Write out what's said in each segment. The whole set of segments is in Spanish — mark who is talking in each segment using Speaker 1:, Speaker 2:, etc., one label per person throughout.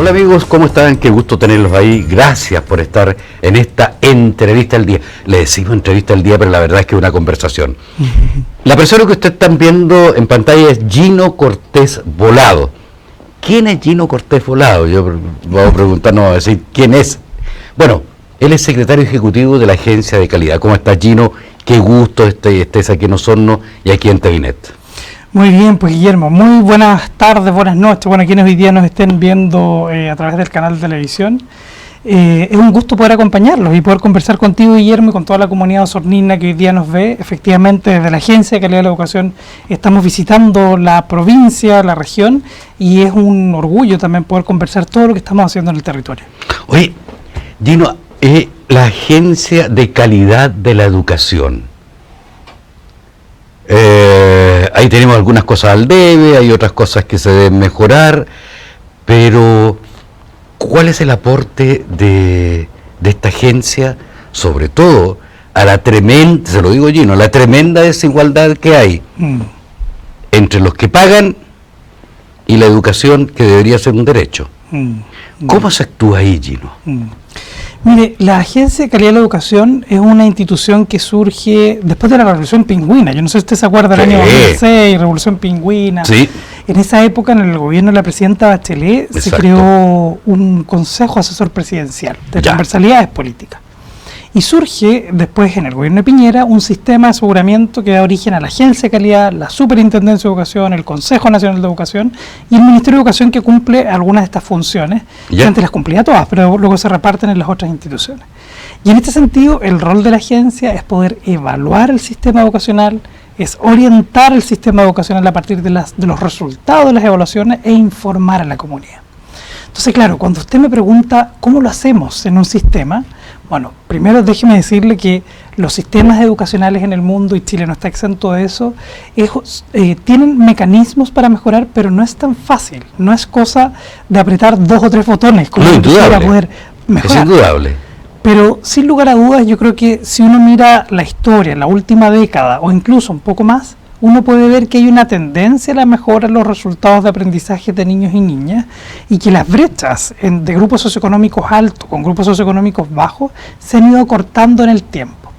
Speaker 1: Hola amigos, ¿cómo están? Qué gusto tenerlos ahí. Gracias por estar en esta entrevista al día. Le decimos entrevista al día, pero la verdad es que es una conversación. La persona que ustedes están viendo en pantalla es Gino Cortés Volado. ¿Quién es Gino Cortés Volado? Yo voy a preguntarnos, a decir, ¿quién es? Bueno, él es secretario ejecutivo de la Agencia de Calidad. ¿Cómo estás, Gino? Qué gusto estés aquí en Osorno y aquí en Tevinet.
Speaker 2: Muy bien, pues Guillermo, muy buenas tardes, buenas noches, bueno, quienes hoy día nos estén viendo a través del canal de televisión. Es un gusto poder acompañarlos y poder conversar contigo, Guillermo, y con toda la comunidad osornina que hoy día nos ve. Efectivamente, desde la Agencia de Calidad de la Educación estamos visitando la provincia, la región, y es un orgullo también poder conversar todo lo que estamos haciendo en el territorio.
Speaker 1: Oye, Gino, la Agencia de Calidad de la Educación. Ahí tenemos algunas cosas al debe, hay otras cosas que se deben mejorar, pero ¿cuál es el aporte de esta agencia, sobre todo a la tremenda, se lo digo Gino, la tremenda desigualdad que hay entre los que pagan y la educación que debería ser un derecho? ¿Cómo se actúa ahí, Gino?
Speaker 2: Mire, la Agencia de Calidad de la Educación es una institución que surge después de la Revolución Pingüina. Yo no sé si usted se acuerda del año 2006, Revolución Pingüina.
Speaker 1: Sí.
Speaker 2: En esa época, en el gobierno de la presidenta Bachelet,
Speaker 1: Exacto,
Speaker 2: se creó un Consejo Asesor Presidencial de transversalidades políticas. Y surge después, en el gobierno de Piñera, un sistema de aseguramiento que da origen a la Agencia de Calidad, la Superintendencia de Educación, el Consejo Nacional de Educación y el Ministerio de Educación, que cumple algunas de estas funciones. Que antes las cumplía todas, pero luego se reparten en las otras instituciones. Y en este sentido, el rol de la agencia es poder evaluar el sistema educacional, es orientar el sistema educacional a partir de los resultados de las evaluaciones e informar a la comunidad. Entonces, claro, cuando usted me pregunta cómo lo hacemos en un sistema, bueno, primero déjeme decirle que los sistemas educacionales en el mundo, y Chile no está exento de eso, tienen mecanismos para mejorar, pero no es tan fácil, no es cosa de apretar 2 o 3 botones como para poder mejorar.
Speaker 1: Es indudable.
Speaker 2: Pero sin lugar a dudas, yo creo que si uno mira la historia, la última década o incluso un poco más, uno puede ver que hay una tendencia a la mejora en los resultados de aprendizaje de niños y niñas, y que las brechas de grupos socioeconómicos altos con grupos socioeconómicos bajos se han ido acortando en el tiempo.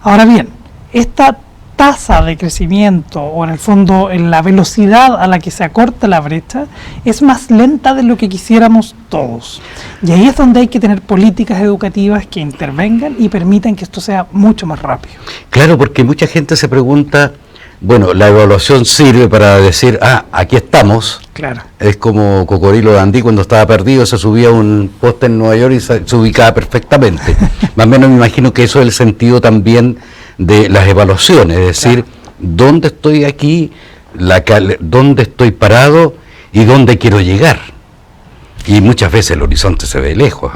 Speaker 2: Ahora bien, esta tasa de crecimiento, o en el fondo en la velocidad a la que se acorta la brecha, es más lenta de lo que quisiéramos todos. Y ahí es donde hay que tener políticas educativas que intervengan y permitan que esto sea mucho más rápido.
Speaker 1: Claro, porque mucha gente se pregunta, bueno, la evaluación sirve para decir, aquí estamos.
Speaker 2: Claro.
Speaker 1: Es como Cocodrilo Dandí cuando estaba perdido, se subía a un poste en Nueva York y se ubicaba perfectamente. Más o menos me imagino que eso es el sentido también de las evaluaciones, es decir, claro, dónde estoy aquí, dónde estoy parado y dónde quiero llegar. Y muchas veces el horizonte se ve lejos.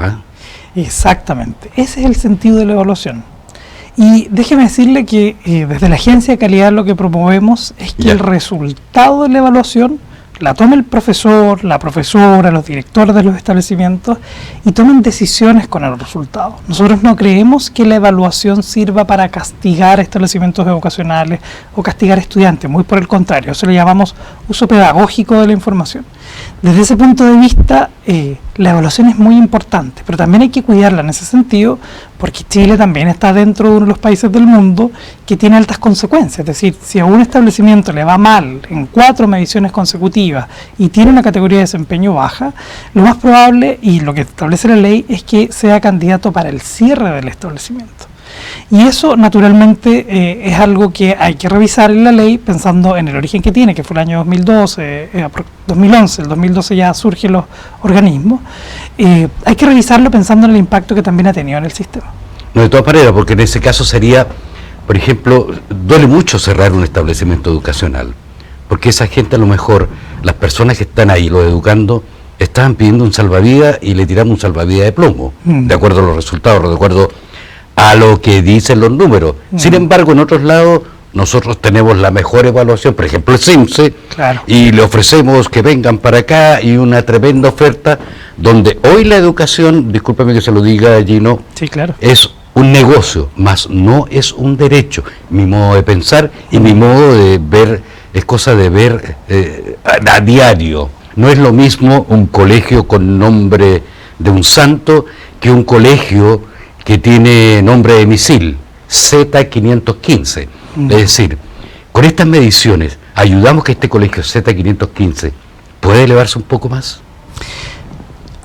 Speaker 2: Exactamente, ese es el sentido de la evaluación. Y déjeme decirle que desde la Agencia de Calidad lo que promovemos es que el resultado de la evaluación la tome el profesor, la profesora, los directores de los establecimientos y tomen decisiones con el resultado. Nosotros no creemos que la evaluación sirva para castigar establecimientos educacionales o castigar estudiantes, muy por el contrario, eso le llamamos uso pedagógico de la información. Desde ese punto de vista, la evaluación es muy importante, pero también hay que cuidarla en ese sentido, porque Chile también está dentro de uno de los países del mundo que tiene altas consecuencias. Es decir, si a un establecimiento le va mal en 4 mediciones consecutivas y tiene una categoría de desempeño baja, lo más probable, y lo que establece la ley, es que sea candidato para el cierre del establecimiento. Y eso naturalmente es algo que hay que revisar en la ley pensando en el origen que tiene, que fue el año 2011, el 2012 ya surgen los organismos. Hay que revisarlo pensando en el impacto que también ha tenido en el sistema.
Speaker 1: No, de todas maneras, porque en ese caso sería, por ejemplo, duele mucho cerrar un establecimiento educacional, porque esa gente, a lo mejor, las personas que están ahí, los educando, estaban pidiendo un salvavidas y le tiramos un salvavidas de plomo, de acuerdo a los resultados, de acuerdo a lo que dicen los números. Sin embargo, en otros lados, nosotros tenemos la mejor evaluación, por ejemplo el CIMSE,
Speaker 2: claro,
Speaker 1: y le ofrecemos que vengan para acá y una tremenda oferta, donde hoy la educación, discúlpame que se lo diga, Gino,
Speaker 2: sí, claro,
Speaker 1: es un negocio, más no es un derecho. Mi modo de pensar y mi modo de ver, es cosa de ver a diario. No es lo mismo un colegio con nombre de un santo que un colegio que tiene nombre de misil, Z515. Es decir, con estas mediciones, ¿ayudamos que este colegio Z515 pueda elevarse un poco más?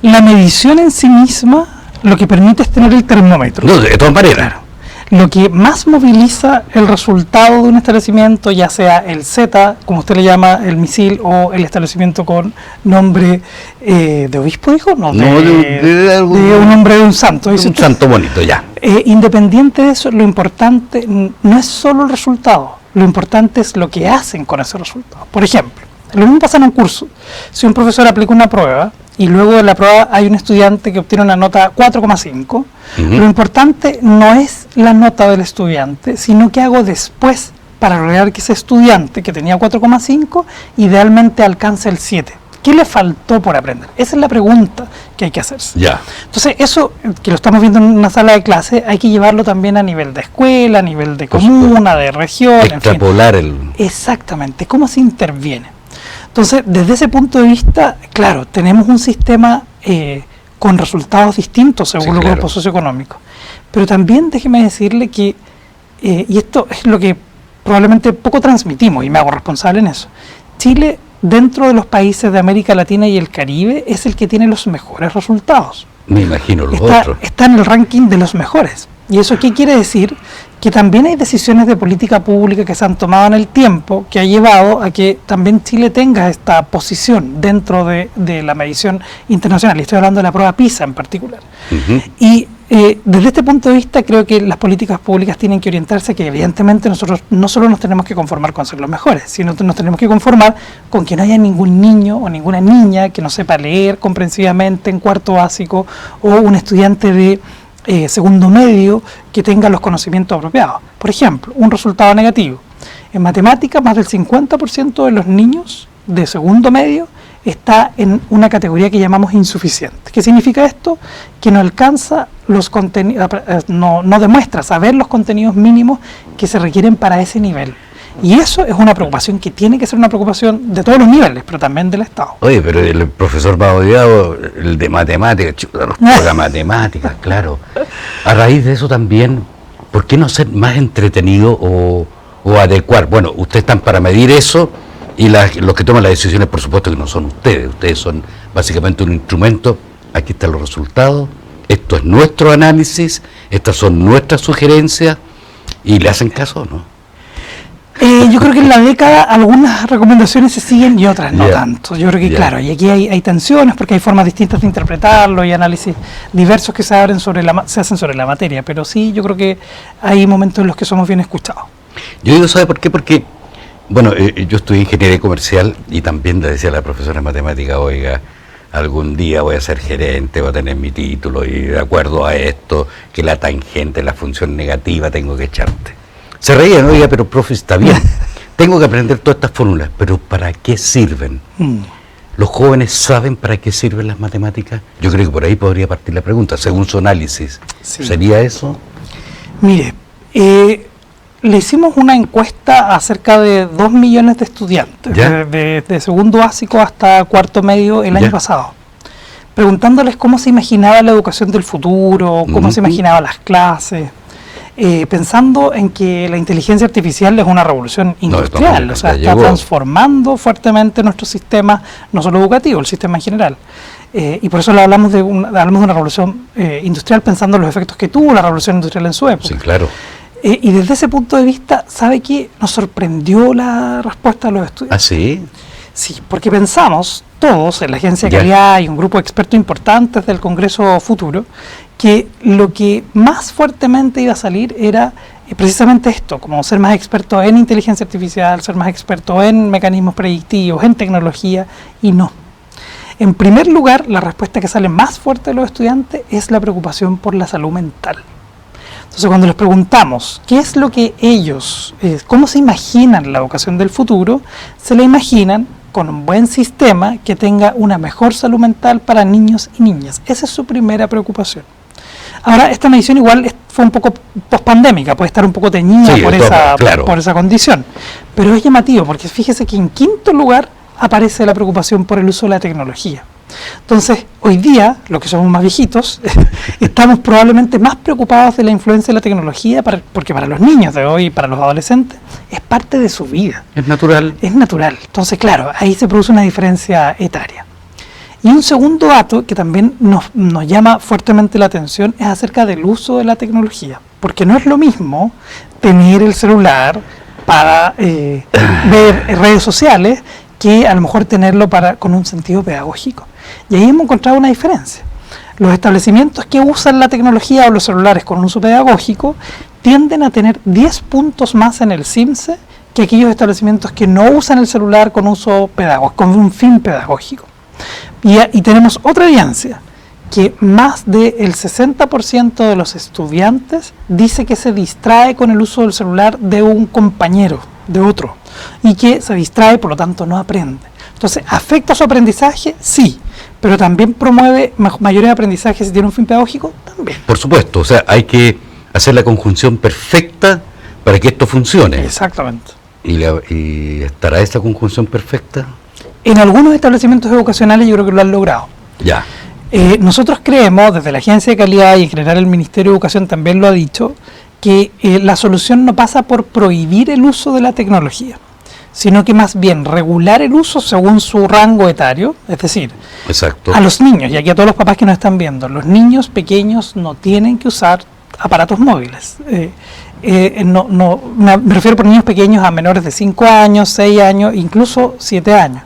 Speaker 2: La medición en sí misma lo que permite es tener el termómetro.
Speaker 1: No, de todas maneras.
Speaker 2: Claro. Lo que más moviliza el resultado de un establecimiento, ya sea el Z, como usted le llama, el misil, o el establecimiento con nombre de obispo, dijo, no, de un nombre de un santo.
Speaker 1: Un santo bonito, ya.
Speaker 2: Independiente de eso, lo importante no es solo el resultado, lo importante es lo que hacen con ese resultado. Por ejemplo, lo mismo pasa en un curso. Si un profesor aplica una prueba y luego de la prueba hay un estudiante que obtiene una nota 4,5, lo importante no es la nota del estudiante, sino qué hago después para lograr que ese estudiante que tenía 4,5 idealmente alcance el 7. ¿Qué le faltó por aprender? Esa es la pregunta que hay que hacerse.
Speaker 1: Ya.
Speaker 2: Entonces, eso que lo estamos viendo en una sala de clase, hay que llevarlo también a nivel de escuela, a nivel de comuna, de región.
Speaker 1: Extrapolar
Speaker 2: Exactamente, cómo se interviene. Entonces, desde ese punto de vista, claro, tenemos un sistema con resultados distintos según los grupos socioeconómicos. Pero también déjeme decirle que, y esto es lo que probablemente poco transmitimos, y me hago responsable en eso, Chile, dentro de los países de América Latina y el Caribe, es el que tiene los mejores resultados.
Speaker 1: Me imagino los otros.
Speaker 2: Está en el ranking de los mejores. ¿Y eso qué quiere decir? Que también hay decisiones de política pública que se han tomado en el tiempo que ha llevado a que también Chile tenga esta posición dentro de la medición internacional. Y estoy hablando de la prueba PISA en particular. Y desde este punto de vista creo que las políticas públicas tienen que orientarse que evidentemente nosotros no solo nos tenemos que conformar con ser los mejores, sino que nos tenemos que conformar con que no haya ningún niño o ninguna niña que no sepa leer comprensivamente en cuarto básico, o un estudiante de segundo medio que tenga los conocimientos apropiados. Por ejemplo, un resultado negativo. En matemáticas, más del 50% de los niños de segundo medio está en una categoría que llamamos insuficiente. ¿Qué significa esto? Que no alcanza los contenidos, no demuestra saber los contenidos mínimos que se requieren para ese nivel. Y eso es una preocupación que tiene que ser una preocupación de todos los niveles, pero también del Estado.
Speaker 1: Oye, pero el profesor más odiado, el de matemáticas, chuta, matemáticas, claro. A raíz de eso también, ¿por qué no ser más entretenido o adecuar? Bueno, ustedes están para medir eso, y los que toman las decisiones, por supuesto que no son ustedes son básicamente un instrumento. Aquí están los resultados, esto es nuestro análisis, estas son nuestras sugerencias, y le hacen caso, ¿no?
Speaker 2: Yo creo que en la década algunas recomendaciones se siguen y otras no tanto. Yo creo que claro, y aquí hay tensiones porque hay formas distintas de interpretarlo y análisis diversos que se hacen sobre la materia, pero sí, yo creo que hay momentos en los que somos bien escuchados.
Speaker 1: Yo digo, ¿sabe por qué? Porque, bueno, yo estudié ingeniería comercial y también le decía a la profesora de matemática, oiga, algún día voy a ser gerente, voy a tener mi título y de acuerdo a esto, que la tangente, la función negativa, tengo que echarte. Se reían, oiga, pero profe, está bien, tengo que aprender todas estas fórmulas, pero ¿para qué sirven? ¿Los jóvenes saben para qué sirven las matemáticas? Yo creo que por ahí podría partir la pregunta, según su análisis. Sí. ¿Sería eso?
Speaker 2: Mire, le hicimos una encuesta a cerca de 2 millones de estudiantes, de segundo básico hasta cuarto medio el año pasado, preguntándoles cómo se imaginaba la educación del futuro, cómo se imaginaban las clases. Pensando en que la inteligencia artificial es una revolución industrial, o sea, está transformando fuertemente nuestro sistema, no solo educativo, el sistema en general. Y por eso hablamos de una revolución industrial pensando en los efectos que tuvo la revolución industrial en su época.
Speaker 1: Sí, claro.
Speaker 2: Y desde ese punto de vista, ¿sabe qué? Nos sorprendió la respuesta de los estudiantes.
Speaker 1: ¿Ah, sí?
Speaker 2: Sí, porque pensamos todos, en la Agencia de Calidad y un grupo de expertos importantes del Congreso Futuro, que lo que más fuertemente iba a salir era precisamente esto, como ser más experto en inteligencia artificial, ser más experto en mecanismos predictivos, en tecnología, y no. En primer lugar, la respuesta que sale más fuerte de los estudiantes es la preocupación por la salud mental. Entonces, cuando les preguntamos qué es lo que ellos, cómo se imaginan la educación del futuro, se la imaginan con un buen sistema que tenga una mejor salud mental para niños y niñas. Esa es su primera preocupación. Ahora, esta medición igual fue un poco pospandémica, puede estar un poco teñida por esa condición, pero es llamativo porque fíjese que en quinto lugar aparece la preocupación por el uso de la tecnología. Entonces, hoy día, los que somos más viejitos, estamos probablemente más preocupados de la influencia de la tecnología, porque para los niños de hoy, para los adolescentes, es parte de su vida.
Speaker 1: Es natural.
Speaker 2: Es natural. Entonces, claro, ahí se produce una diferencia etaria. Y un segundo dato que también nos llama fuertemente la atención es acerca del uso de la tecnología. Porque no es lo mismo tener el celular para ver redes sociales que a lo mejor tenerlo con un sentido pedagógico. Y ahí hemos encontrado una diferencia. Los establecimientos que usan la tecnología o los celulares con un uso pedagógico tienden a tener 10 puntos más en el CIMSE que aquellos establecimientos que no usan el celular con uso pedagógico, con un fin pedagógico. Y tenemos otra evidencia, que más del 60% de los estudiantes dice que se distrae con el uso del celular de un compañero, de otro, y que se distrae, por lo tanto no aprende. Entonces, ¿afecta su aprendizaje? Sí, pero también promueve mayores aprendizajes si tiene un fin pedagógico, también.
Speaker 1: Por supuesto, o sea, hay que hacer la conjunción perfecta para que esto funcione.
Speaker 2: Exactamente.
Speaker 1: ¿Y estará esa conjunción perfecta?
Speaker 2: En algunos establecimientos educacionales yo creo que lo han logrado.
Speaker 1: Ya.
Speaker 2: Nosotros creemos, desde la Agencia de Calidad y en general el Ministerio de Educación también lo ha dicho, que la solución no pasa por prohibir el uso de la tecnología, sino que más bien regular el uso según su rango etario, es decir,
Speaker 1: exacto,
Speaker 2: a los niños, y aquí a todos los papás que nos están viendo, los niños pequeños no tienen que usar aparatos móviles. Me refiero por niños pequeños a menores de 5 años, 6 años, incluso 7 años.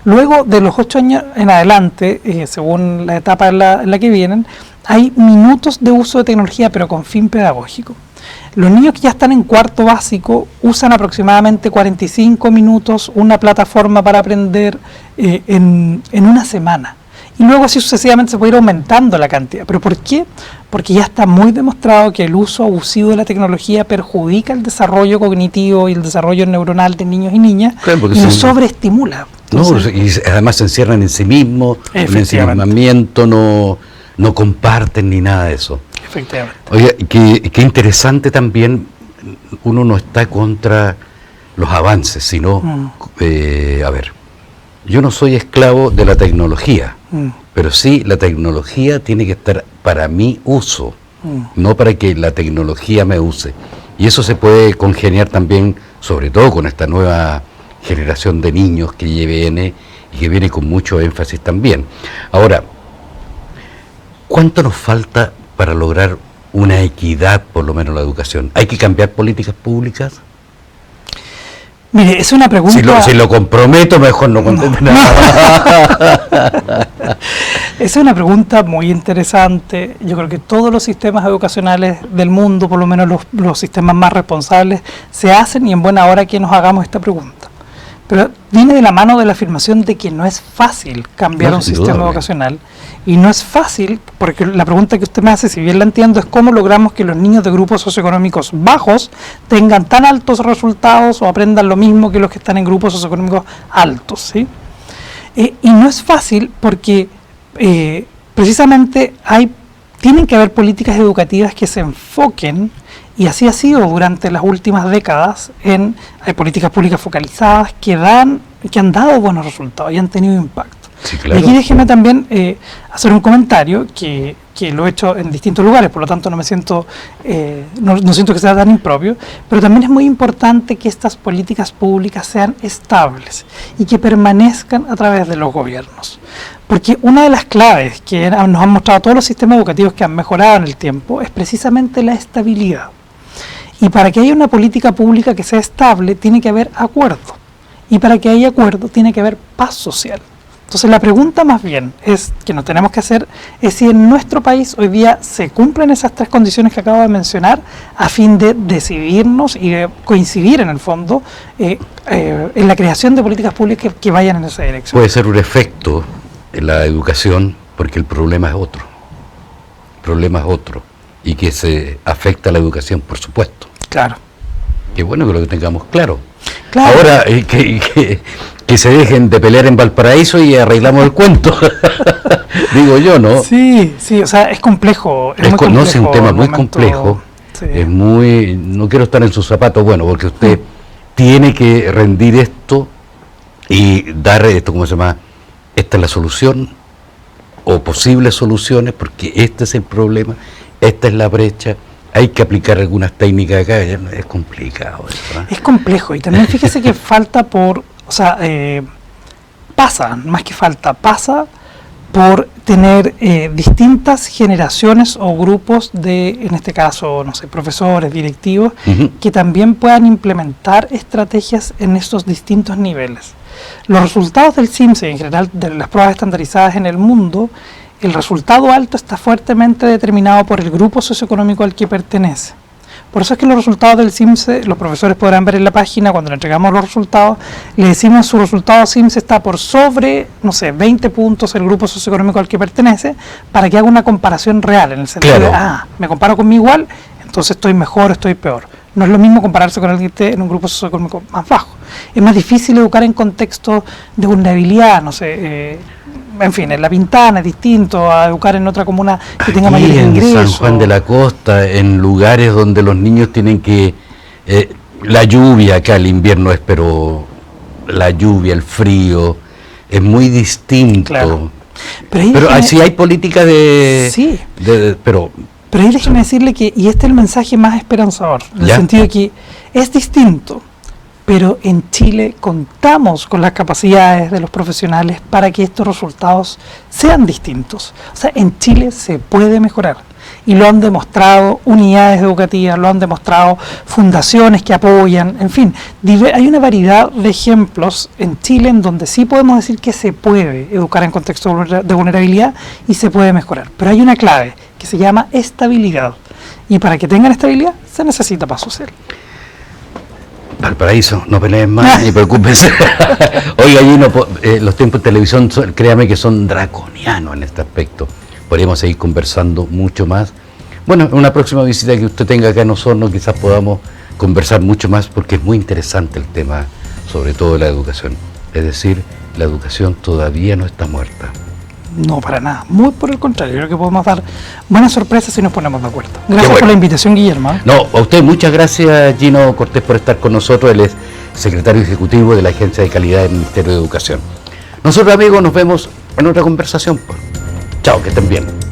Speaker 2: Luego, de los 8 años en adelante, según la etapa en la que vienen, hay minutos de uso de tecnología, pero con fin pedagógico. Los niños que ya están en cuarto básico usan aproximadamente 45 minutos una plataforma para aprender en una semana. Y luego así sucesivamente se puede ir aumentando la cantidad. ¿Pero por qué? Porque ya está muy demostrado que el uso abusivo de la tecnología perjudica el desarrollo cognitivo y el desarrollo neuronal de niños y niñas, claro, y los sobreestimula.
Speaker 1: Entonces, y además se encierran en sí mismos, en ensimismamiento, no comparten ni nada de eso.
Speaker 2: Efectivamente.
Speaker 1: Oye, qué interesante también, uno no está contra los avances, sino, a ver, yo no soy esclavo de la tecnología, pero sí la tecnología tiene que estar para mi uso, no para que la tecnología me use. Y eso se puede congeniar también, sobre todo con esta nueva generación de niños que viene y que viene con mucho énfasis también. Ahora, ¿cuánto nos falta para lograr una equidad, por lo menos en la educación? ¿Hay que cambiar políticas públicas?
Speaker 2: Mire, es una pregunta...
Speaker 1: Si lo comprometo, mejor no conteste nada.
Speaker 2: Es una pregunta muy interesante. Yo creo que todos los sistemas educacionales del mundo, por lo menos los sistemas más responsables, se hacen, y en buena hora que nos hagamos esta pregunta. Pero viene de la mano de la afirmación de que no es fácil cambiar un sistema educacional, y no es fácil, porque la pregunta que usted me hace, si bien la entiendo, es cómo logramos que los niños de grupos socioeconómicos bajos tengan tan altos resultados o aprendan lo mismo que los que están en grupos socioeconómicos altos, ¿sí? Y no es fácil porque precisamente tienen que haber políticas educativas que se enfoquen, y así ha sido durante las últimas décadas, hay políticas públicas focalizadas que han dado buenos resultados y han tenido impacto.
Speaker 1: Sí, claro.
Speaker 2: Y aquí déjeme también hacer un comentario que lo he hecho en distintos lugares, por lo tanto no siento que sea tan impropio, pero también es muy importante que estas políticas públicas sean estables y que permanezcan a través de los gobiernos. Porque una de las claves que nos han mostrado todos los sistemas educativos que han mejorado en el tiempo es precisamente la estabilidad. Y para que haya una política pública que sea estable, tiene que haber acuerdo. Y para que haya acuerdo, tiene que haber paz social. Entonces la pregunta más bien que nos tenemos que hacer es si en nuestro país hoy día se cumplen esas 3 condiciones que acabo de mencionar a fin de decidirnos y de coincidir en el fondo en la creación de políticas públicas que vayan en esa dirección.
Speaker 1: Puede ser un efecto en la educación porque el problema es otro. El problema es otro y que se afecta a la educación, por supuesto.
Speaker 2: Claro.
Speaker 1: Qué bueno que lo tengamos claro.
Speaker 2: Claro.
Speaker 1: Ahora, que se dejen de pelear en Valparaíso y arreglamos el cuento. Digo yo, ¿no?
Speaker 2: Sí, o sea, es complejo. Es muy complejo,
Speaker 1: no, es un tema muy complejo. Sí. Es muy... No quiero estar en sus zapatos, bueno, porque usted tiene que rendir esto y dar esto, ¿cómo se llama? Esta es la solución o posibles soluciones, porque este es el problema, esta es la brecha, hay que aplicar algunas técnicas acá, es complicado eso, ¿eh?
Speaker 2: Es complejo, y también fíjese que falta por, o sea, pasa, más que falta, pasa por tener distintas generaciones o grupos de, en este caso, no sé, profesores, directivos, que también puedan implementar estrategias en estos distintos niveles. Los resultados del CIMSE, en general de las pruebas estandarizadas en el mundo, el resultado alto está fuertemente determinado por el grupo socioeconómico al que pertenece. Por eso es que los resultados del CIMSE, los profesores podrán ver en la página, cuando le entregamos los resultados, le decimos su resultado CIMSE está por sobre, no sé, 20 puntos el grupo socioeconómico al que pertenece, para que haga una comparación real, en el sentido de, me comparo con mi igual, entonces estoy mejor, estoy peor. No es lo mismo compararse con alguien que esté en un grupo socioeconómico más bajo. Es más difícil educar en contextos de vulnerabilidad, no sé, en fin, en La Pintana es distinto a educar en otra comuna que tenga mayores ingresos.
Speaker 1: En San Juan de la Costa, en lugares donde los niños tienen que... la lluvia, acá el invierno es, pero la lluvia, el frío, es muy distinto. Claro. Pero sí hay política de...
Speaker 2: Sí.
Speaker 1: Pero
Speaker 2: ahí déjeme decirle que, y este es el mensaje más esperanzador, en el sentido de que es distinto, pero en Chile contamos con las capacidades de los profesionales para que estos resultados sean distintos. O sea, en Chile se puede mejorar, y lo han demostrado unidades educativas, lo han demostrado fundaciones que apoyan, en fin, hay una variedad de ejemplos en Chile en donde sí podemos decir que se puede educar en contexto de vulnerabilidad y se puede mejorar. Pero hay una clave que se llama estabilidad, y para que tengan estabilidad se necesita paz social.
Speaker 1: Valparaíso, no peleen más ni preocúpense. Oiga, Gino, los tiempos de televisión, créame que son draconianos en este aspecto. Podríamos seguir conversando mucho más. Bueno, en una próxima visita que usted tenga acá en Osorno, quizás podamos conversar mucho más, porque es muy interesante el tema, sobre todo la educación. Es decir, la educación todavía no está muerta.
Speaker 2: No, para nada. Muy por el contrario, creo que podemos dar buenas sorpresas si nos ponemos de acuerdo. Gracias por la invitación, Guillermo.
Speaker 1: No, a usted muchas gracias, Gino Cortés, por estar con nosotros. Él es secretario ejecutivo de la Agencia de Calidad del Ministerio de Educación. Nosotros, amigos, nos vemos en otra conversación. Chao, que estén bien.